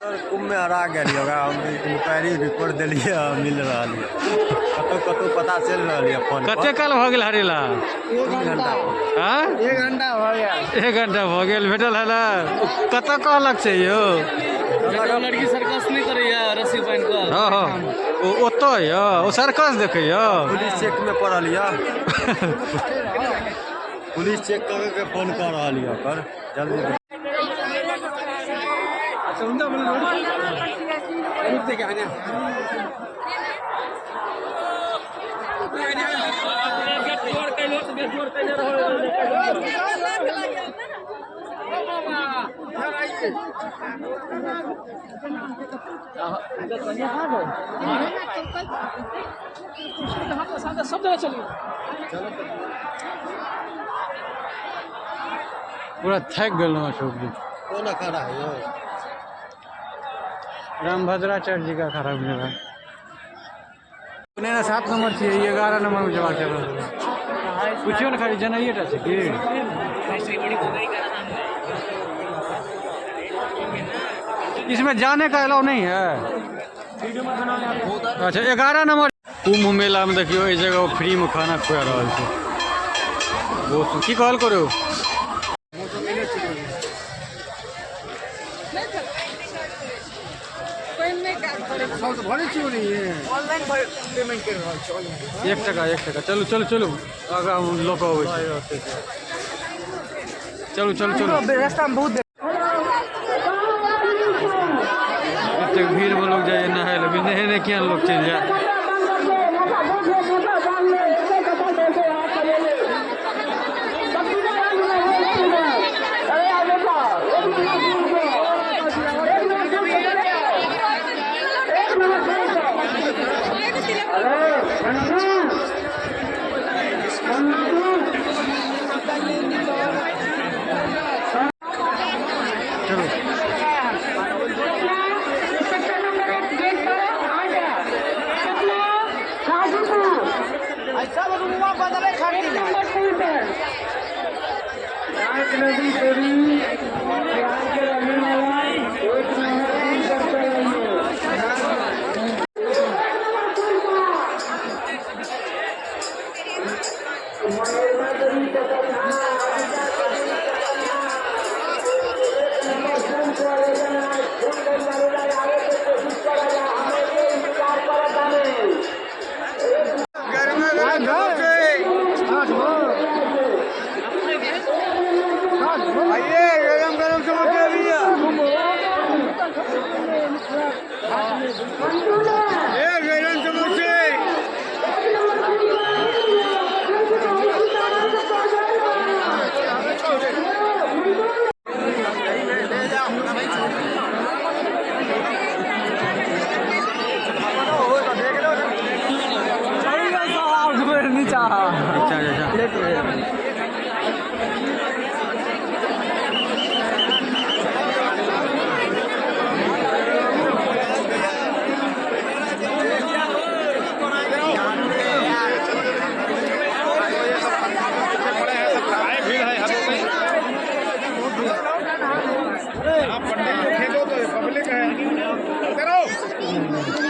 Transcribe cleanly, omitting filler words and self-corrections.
कुंभ में हरा गई होगा। हम इंक्वायरी रिपोर्ट दिलिए मिल रहा है। कतो कतो पता चल रहा है फोन पर। कते काल भ गेल हरेला? 1 घंटा। हाँ 1 घंटा हो गया। 1 घंटा भ गेल भेटल है ना। कत कहलक छै यो? लड़की सर्कस नहीं करैया रस्सी बांध के। हाँ हाँ ओतो यो ओ सर्कस देखैया। पुलिस चेक में पड़ल या। पुलिस चेक करे के फोन कर रहा है कर जल्दी। पूरा थक गल अशोक जी। कौन खड़ा है यो? रामभद्राचार्य जी का खराब जगह। 7 नंबर थी 11 नंबर में जमा कर पूछियो ना खाली जनाइए टा कि इसमें जाने का अलाउ नहीं है। अच्छा 11 नंबर कुंभ मेला में देखियो इस जगह फ्री में खाना खुआ रहा है। बहुत की कहल करो। ऑनलाइन पेमेंट कर रहा है। 1 टका 1 टका। चलो चलो चलो आगा हम लोग चलो चलो चलो। रास्ता में बहुत भीड़ में लोग जाए नहाए नहाने क्या लोग चल जाए। अच्छा अच्छा